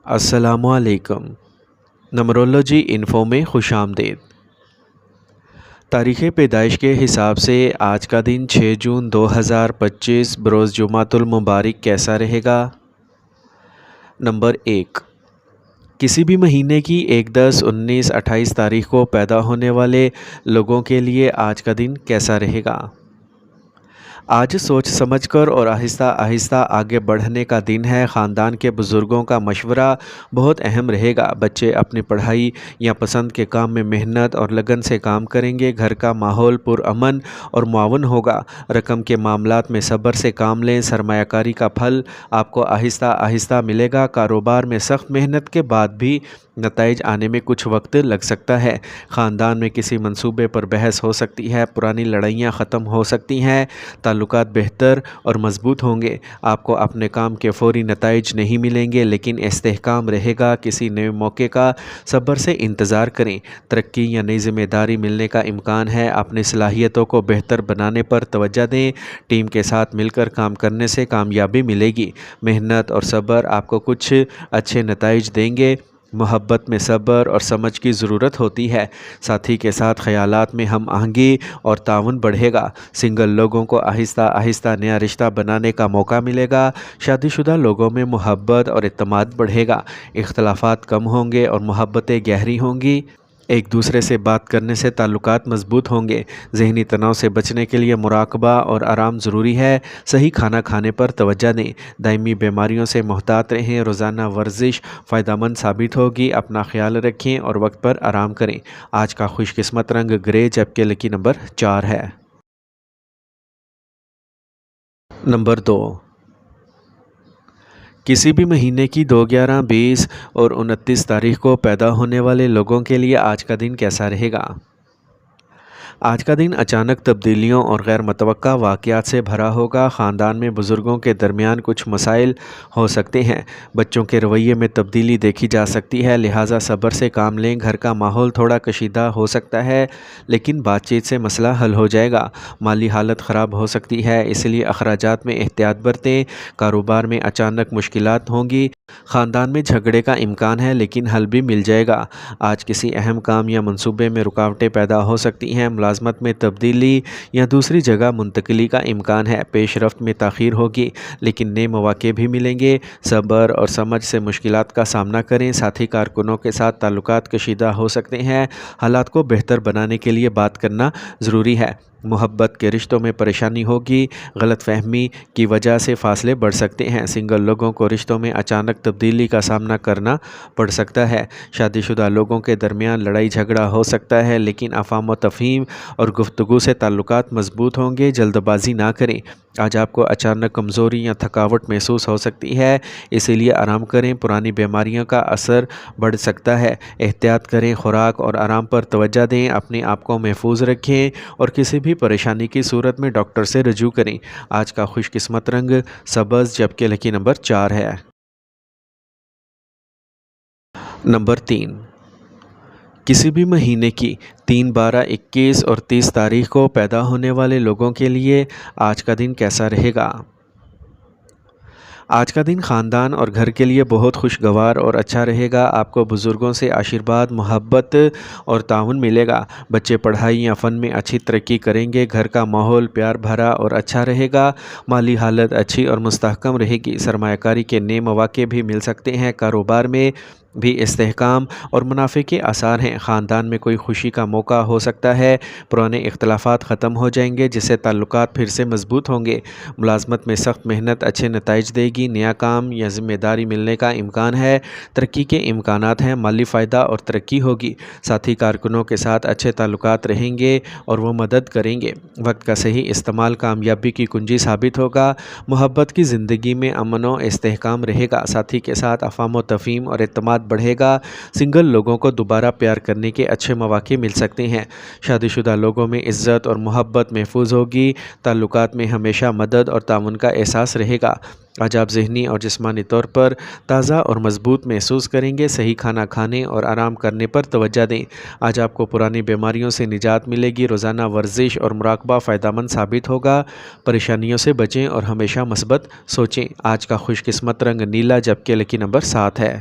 السلام علیکم۔ نمرولوجی انفو میں خوش آمدید۔ تاریخ پیدائش کے حساب سے آج کا دن 6 جون 2025 بروز جمعۃ المبارک کیسا رہے گا؟ نمبر 1، کسی بھی مہینے کی 1، 10، 19، 28 تاریخ کو پیدا ہونے والے لوگوں کے لیے آج کا دن کیسا رہے گا؟ آج سوچ سمجھ کر اور آہستہ آہستہ آگے بڑھنے کا دن ہے۔ خاندان کے بزرگوں کا مشورہ بہت اہم رہے گا۔ بچے اپنی پڑھائی یا پسند کے کام میں محنت اور لگن سے کام کریں گے۔ گھر کا ماحول پرامن اور معاون ہوگا۔ رقم کے معاملات میں صبر سے کام لیں۔ سرمایہ کاری کا پھل آپ کو آہستہ آہستہ ملے گا۔ کاروبار میں سخت محنت کے بعد بھی نتائج آنے میں کچھ وقت لگ سکتا ہے۔ خاندان میں کسی منصوبے پر بحث ہو سکتی ہے۔ پرانی لڑائیاں ختم ہو سکتی ہیں۔ تعلقات بہتر اور مضبوط ہوں گے۔ آپ کو اپنے کام کے فوری نتائج نہیں ملیں گے، لیکن استحکام رہے گا۔ کسی نئے موقع کا صبر سے انتظار کریں۔ ترقی یا نئی ذمہ داری ملنے کا امکان ہے۔ اپنی صلاحیتوں کو بہتر بنانے پر توجہ دیں۔ ٹیم کے ساتھ مل کر کام کرنے سے کامیابی ملے گی۔ محنت اور صبر آپ کو کچھ اچھے نتائج دیں گے۔ محبت میں صبر اور سمجھ کی ضرورت ہوتی ہے۔ ساتھی کے ساتھ خیالات میں ہم آہنگی اور تعاون بڑھے گا۔ سنگل لوگوں کو آہستہ آہستہ نیا رشتہ بنانے کا موقع ملے گا۔ شادی شدہ لوگوں میں محبت اور اعتماد بڑھے گا۔ اختلافات کم ہوں گے اور محبتیں گہری ہوں گی۔ ایک دوسرے سے بات کرنے سے تعلقات مضبوط ہوں گے۔ ذہنی تناؤ سے بچنے کے لیے مراقبہ اور آرام ضروری ہے۔ صحیح کھانا کھانے پر توجہ دیں۔ دائمی بیماریوں سے محتاط رہیں۔ روزانہ ورزش فائدہ مند ثابت ہوگی۔ اپنا خیال رکھیں اور وقت پر آرام کریں۔ آج کا خوش قسمت رنگ گرے جبکہ لکی نمبر 4 ہے۔ نمبر 2، کسی بھی مہینے کی 2، 11، 20 اور 29 تاریخ کو پیدا ہونے والے لوگوں کے لیے آج کا دن کیسا رہے گا؟ آج کا دن اچانک تبدیلیوں اور غیر متوقع واقعات سے بھرا ہوگا۔ خاندان میں بزرگوں کے درمیان کچھ مسائل ہو سکتے ہیں۔ بچوں کے رویے میں تبدیلی دیکھی جا سکتی ہے، لہٰذا صبر سے کام لیں۔ گھر کا ماحول تھوڑا کشیدہ ہو سکتا ہے، لیکن بات چیت سے مسئلہ حل ہو جائے گا۔ مالی حالت خراب ہو سکتی ہے، اس لیے اخراجات میں احتیاط برتیں۔ کاروبار میں اچانک مشکلات ہوں گی۔ خاندان میں جھگڑے کا امکان ہے، لیکن حل بھی مل جائے گا۔ آج کسی اہم کام یا منصوبے میں رکاوٹیں پیدا ہو سکتی ہیں۔ ملازمت میں تبدیلی یا دوسری جگہ منتقلی کا امکان ہے۔ پیش رفت میں تاخیر ہوگی، لیکن نئے مواقع بھی ملیں گے۔ صبر اور سمجھ سے مشکلات کا سامنا کریں۔ ساتھی کارکنوں کے ساتھ تعلقات کشیدہ ہو سکتے ہیں۔ حالات کو بہتر بنانے کے لیے بات کرنا ضروری ہے۔ محبت کے رشتوں میں پریشانی ہوگی۔ غلط فہمی کی وجہ سے فاصلے بڑھ سکتے ہیں۔ سنگل لوگوں کو رشتوں میں اچانک تبدیلی کا سامنا کرنا پڑ سکتا ہے۔ شادی شدہ لوگوں کے درمیان لڑائی جھگڑا ہو سکتا ہے، لیکن افہام و تفہیم اور گفتگو سے تعلقات مضبوط ہوں گے۔ جلد بازی نہ کریں۔ آج آپ کو اچانک کمزوری یا تھکاوٹ محسوس ہو سکتی ہے، اسی لیے آرام کریں۔ پرانی بیماریوں کا اثر بڑھ سکتا ہے، احتیاط کریں۔ خوراک اور آرام پر توجہ دیں۔ اپنے آپ کو محفوظ رکھیں اور کسی بھی پریشانی کی صورت میں ڈاکٹر سے رجوع کریں۔ آج کا خوش قسمت رنگ سبز جبکہ لکی نمبر 4 ہے۔ نمبر 3، کسی بھی مہینے کی 3، 12، 21 اور 30 تاریخ کو پیدا ہونے والے لوگوں کے لیے آج کا دن کیسا رہے گا؟ آج کا دن خاندان اور گھر کے لیے بہت خوشگوار اور اچھا رہے گا۔ آپ کو بزرگوں سے آشیرواد، محبت اور تعاون ملے گا۔ بچے پڑھائی یا فن میں اچھی ترقی کریں گے۔ گھر کا ماحول پیار بھرا اور اچھا رہے گا۔ مالی حالت اچھی اور مستحکم رہے گی۔ سرمایہ کاری کے نئے مواقع بھی مل سکتے ہیں۔ کاروبار میں بھی استحکام اور منافع کے آثار ہیں۔ خاندان میں کوئی خوشی کا موقع ہو سکتا ہے۔ پرانے اختلافات ختم ہو جائیں گے، جس سے تعلقات پھر سے مضبوط ہوں گے۔ ملازمت میں سخت محنت اچھے نتائج دے گی۔ نیا کام یا ذمہ داری ملنے کا امکان ہے۔ ترقی کے امکانات ہیں۔ مالی فائدہ اور ترقی ہوگی۔ ساتھی کارکنوں کے ساتھ اچھے تعلقات رہیں گے اور وہ مدد کریں گے۔ وقت کا صحیح استعمال کامیابی کی کنجی ثابت ہوگا۔ محبت کی زندگی میں امن و استحکام رہے گا۔ ساتھی کے ساتھ افہام و تفہیم اور اعتماد بڑھے گا۔ سنگل لوگوں کو دوبارہ پیار کرنے کے اچھے مواقع مل سکتے ہیں۔ شادی شدہ لوگوں میں عزت اور محبت محفوظ ہوگی۔ تعلقات میں ہمیشہ مدد اور تعاون کا احساس رہے گا۔ آج آپ ذہنی اور جسمانی طور پر تازہ اور مضبوط محسوس کریں گے۔ صحیح کھانا کھانے اور آرام کرنے پر توجہ دیں۔ آج آپ کو پرانی بیماریوں سے نجات ملے گی۔ روزانہ ورزش اور مراقبہ فائدہ مند ثابت ہوگا۔ پریشانیوں سے بچیں اور ہمیشہ مثبت سوچیں۔ آج کا خوش قسمت رنگ نیلا جبکہ لکی نمبر 7 ہے۔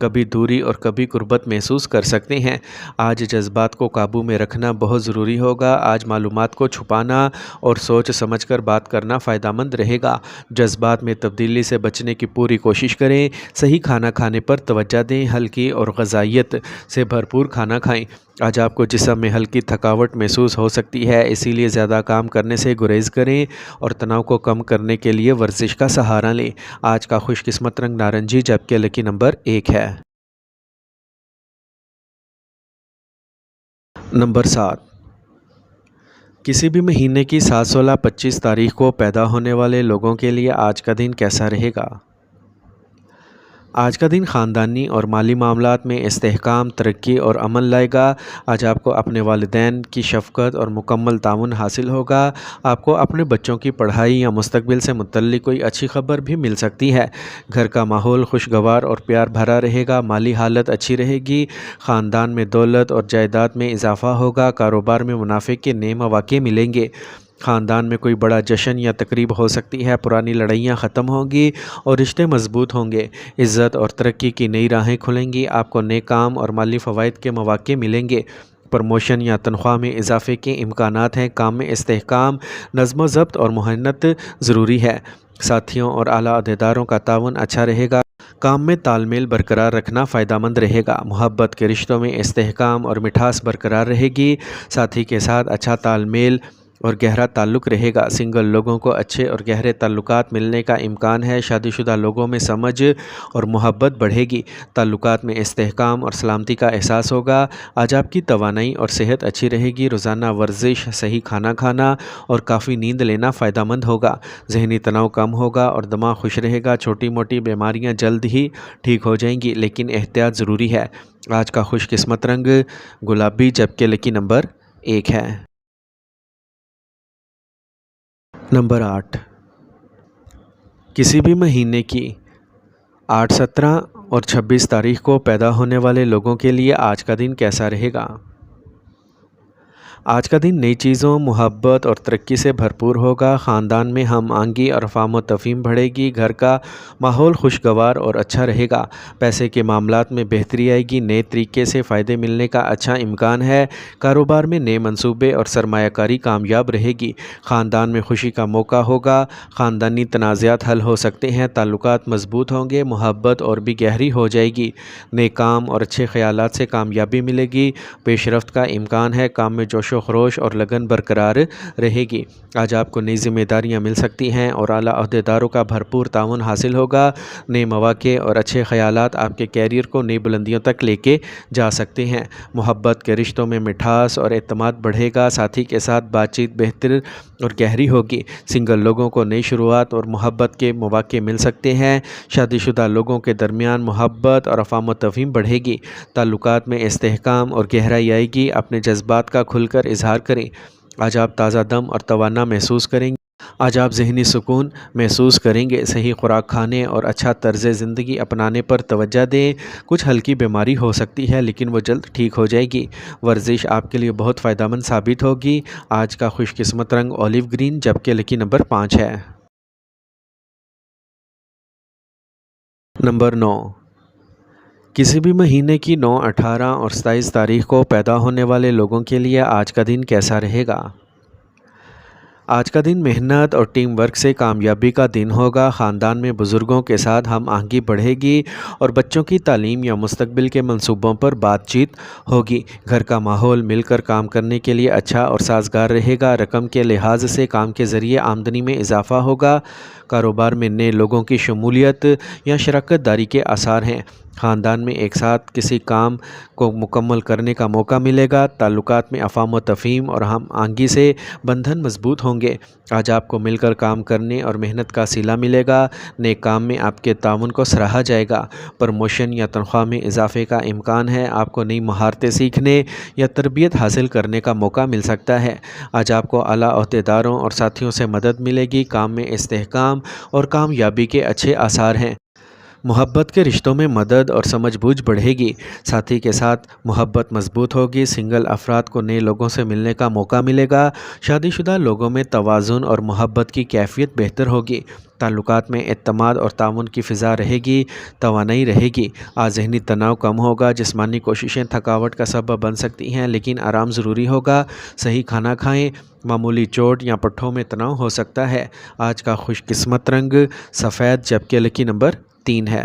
کبھی دوری اور کبھی قربت محسوس کر سکتے ہیں۔ آج جذبات کو قابو میں رکھنا بہت ضروری ہوگا۔ آج معلومات کو چھپانا اور سوچ سمجھ کر بات کرنا فائدہ مند رہے گا۔ جذبات میں تبدیلی سے بچنے کی پوری کوشش کریں۔ صحیح کھانا کھانے پر توجہ دیں۔ ہلکی اور غذائیت سے بھرپور کھانا کھائیں۔ آج آپ کو جسم میں ہلکی تھکاوٹ محسوس ہو سکتی ہے، اسی لیے زیادہ کام کرنے سے گریز کریں اور تناؤ کو کم کرنے کے لیے ورزش کا سہارا لیں۔ آج کا خوش قسمت رنگ نارنجی جبکہ لکی نمبر 1 ہے۔ نمبر 7، کسی بھی مہینے کی 7، 16، 25 تاریخ کو پیدا ہونے والے لوگوں کے لیے آج کا دن کیسا رہے گا؟ آج کا دن خاندانی اور مالی معاملات میں استحکام، ترقی اور امن لائے گا۔ آج آپ کو اپنے والدین کی شفقت اور مکمل تعاون حاصل ہوگا۔ آپ کو اپنے بچوں کی پڑھائی یا مستقبل سے متعلق کوئی اچھی خبر بھی مل سکتی ہے۔ گھر کا ماحول خوشگوار اور پیار بھرا رہے گا۔ مالی حالت اچھی رہے گی۔ خاندان میں دولت اور جائیداد میں اضافہ ہوگا۔ کاروبار میں منافع کے نئے مواقع ملیں گے۔ خاندان میں کوئی بڑا جشن یا تقریب ہو سکتی ہے۔ پرانی لڑائیاں ختم ہوں گی اور رشتے مضبوط ہوں گے۔ عزت اور ترقی کی نئی راہیں کھلیں گی۔ آپ کو نئے کام اور مالی فوائد کے مواقع ملیں گے۔ پروموشن یا تنخواہ میں اضافے کے امکانات ہیں۔ کام میں استحکام، نظم و ضبط اور محنت ضروری ہے۔ ساتھیوں اور اعلیٰ عہدیداروں کا تعاون اچھا رہے گا۔ کام میں تال میل برقرار رکھنا فائدہ مند رہے گا۔ محبت کے رشتوں میں استحکام اور مٹھاس برقرار رہے گی۔ ساتھی کے ساتھ اچھا تال میل اور گہرا تعلق رہے گا۔ سنگل لوگوں کو اچھے اور گہرے تعلقات ملنے کا امکان ہے۔ شادی شدہ لوگوں میں سمجھ اور محبت بڑھے گی۔ تعلقات میں استحکام اور سلامتی کا احساس ہوگا۔ آج آپ کی توانائی اور صحت اچھی رہے گی۔ روزانہ ورزش، صحیح کھانا کھانا اور کافی نیند لینا فائدہ مند ہوگا۔ ذہنی تناؤ کم ہوگا اور دماغ خوش رہے گا۔ چھوٹی موٹی بیماریاں جلد ہی ٹھیک ہو جائیں گی، لیکن احتیاط ضروری ہے۔ آج کا خوش قسمت رنگ گلابی جبکہ لکی نمبر 1 ہے۔ نمبر 8، کسی بھی مہینے کی 8، 17 اور 26 تاریخ کو پیدا ہونے والے لوگوں کے لیے آج کا دن کیسا رہے گا؟ آج کا دن نئی چیزوں، محبت اور ترقی سے بھرپور ہوگا۔ خاندان میں ہم آہنگی اور افہام و تفہیم بڑھے گی۔ گھر کا ماحول خوشگوار اور اچھا رہے گا۔ پیسے کے معاملات میں بہتری آئے گی۔ نئے طریقے سے فائدے ملنے کا اچھا امکان ہے۔ کاروبار میں نئے منصوبے اور سرمایہ کاری کامیاب رہے گی۔ خاندان میں خوشی کا موقع ہوگا۔ خاندانی تنازعات حل ہو سکتے ہیں۔ تعلقات مضبوط ہوں گے۔ محبت اور بھی گہری ہو جائے گی۔ نئے کام اور اچھے خیالات سے کامیابی ملے گی۔ پیش رفت کا امکان ہے۔ کام میں جوش و خروش اور لگن برقرار رہے گی۔ آج آپ کو نئی ذمہ داریاں مل سکتی ہیں اور اعلیٰ عہدیداروں کا بھرپور تعاون حاصل ہوگا۔ نئے مواقع اور اچھے خیالات آپ کے کیریئر کو نئی بلندیوں تک لے کے جا سکتے ہیں۔ محبت کے رشتوں میں مٹھاس اور اعتماد بڑھے گا۔ ساتھی کے ساتھ بات چیت بہتر اور گہری ہوگی۔ سنگل لوگوں کو نئی شروعات اور محبت کے مواقع مل سکتے ہیں۔ شادی شدہ لوگوں کے درمیان محبت اور افہام و تفہیم بڑھے گی۔ تعلقات میں استحکام اور گہرائی آئے گی۔ اپنے جذبات کا کھل کر اظہار کریں۔ آج آپ تازہ دم اور توانا محسوس کریں گے۔ آج آپ ذہنی سکون محسوس کریں گے۔ صحیح خوراک کھانے اور اچھا طرز زندگی اپنانے پر توجہ دیں۔ کچھ ہلکی بیماری ہو سکتی ہے لیکن وہ جلد ٹھیک ہو جائے گی۔ ورزش آپ کے لیے بہت فائدہ مند ثابت ہوگی۔ آج کا خوش قسمت رنگ اولیو گرین جبکہ لکی نمبر 5 ہے۔ نمبر 9، کسی بھی مہینے کی 9، 18 اور 27 تاریخ کو پیدا ہونے والے لوگوں کے لیے آج کا دن کیسا رہے گا؟ آج کا دن محنت اور ٹیم ورک سے کامیابی کا دن ہوگا۔ خاندان میں بزرگوں کے ساتھ ہم آہنگی بڑھے گی اور بچوں کی تعلیم یا مستقبل کے منصوبوں پر بات چیت ہوگی۔ گھر کا ماحول مل کر کام کرنے کے لیے اچھا اور سازگار رہے گا۔ رقم کے لحاظ سے کام کے ذریعے آمدنی میں اضافہ ہوگا۔ کاروبار میں نئے لوگوں کی شمولیت یا شراکت داری کے آثار ہیں۔ خاندان میں ایک ساتھ کسی کام کو مکمل کرنے کا موقع ملے گا۔ تعلقات میں افہام و تفہیم اور ہم آہنگی سے بندھن مضبوط ہوں گے۔ آج آپ کو مل کر کام کرنے اور محنت کا صلہ ملے گا۔ نئے کام میں آپ کے تعاون کو سراہا جائے گا۔ پروموشن یا تنخواہ میں اضافے کا امکان ہے۔ آپ کو نئی مہارتیں سیکھنے یا تربیت حاصل کرنے کا موقع مل سکتا ہے۔ آج آپ کو اعلیٰ عہدیداروں اور ساتھیوں سے مدد ملے گی۔ کام میں استحکام اور کامیابی کے اچھے آثار ہیں۔ محبت کے رشتوں میں مدد اور سمجھ بوجھ بڑھے گی۔ ساتھی کے ساتھ محبت مضبوط ہوگی۔ سنگل افراد کو نئے لوگوں سے ملنے کا موقع ملے گا۔ شادی شدہ لوگوں میں توازن اور محبت کی کیفیت بہتر ہوگی۔ تعلقات میں اعتماد اور تعاون کی فضا رہے گی، توانائی رہے گی، ذہنی تناؤ کم ہوگا، جسمانی کوششیں تھکاوٹ کا سبب بن سکتی ہیں لیکن آرام ضروری ہوگا، صحیح کھانا کھائیں، معمولی چوٹ یا پٹھوں میں تناؤ ہو سکتا ہے۔ آج کا خوش قسمت رنگ سفید جبکہ لکی نمبر 3 ہے۔